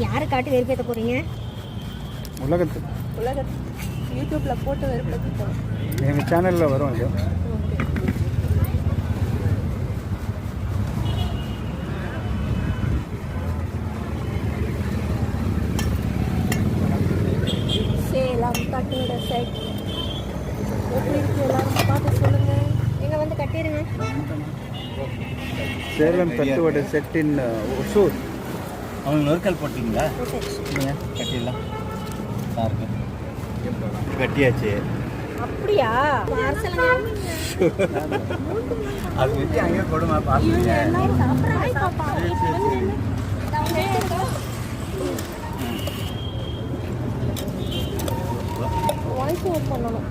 யாரை காட்டி வெறுப்பேற்ற போறீங்க? உலகத்து யூடியூப்ல போட்டு வெறுப்பேற்றுவோம். எங்கள் சேனலில் வரும் இது. சேலம் தட்டோட செட் எப்படி இருக்கு எல்லாரும் பார்த்து சொல்லுங்க. எங்க வந்து கட்டிடுங்க. சேலம் தட்டுவடை செட்டின் ஒசூர். அவங்க நொறுக்கல் போட்டிங்களா? கட்டிடலாம் பாருங்க, கட்டியாச்சு. அப்படியா? பார்சலுங்க. அது வச்சு அங்கே கொடுமா பார்த்துங்க. எல்லாரும் சாப்பிட்றாங்க. பாப்பா வாய்ஸ் ஓவர் பண்ணணும்.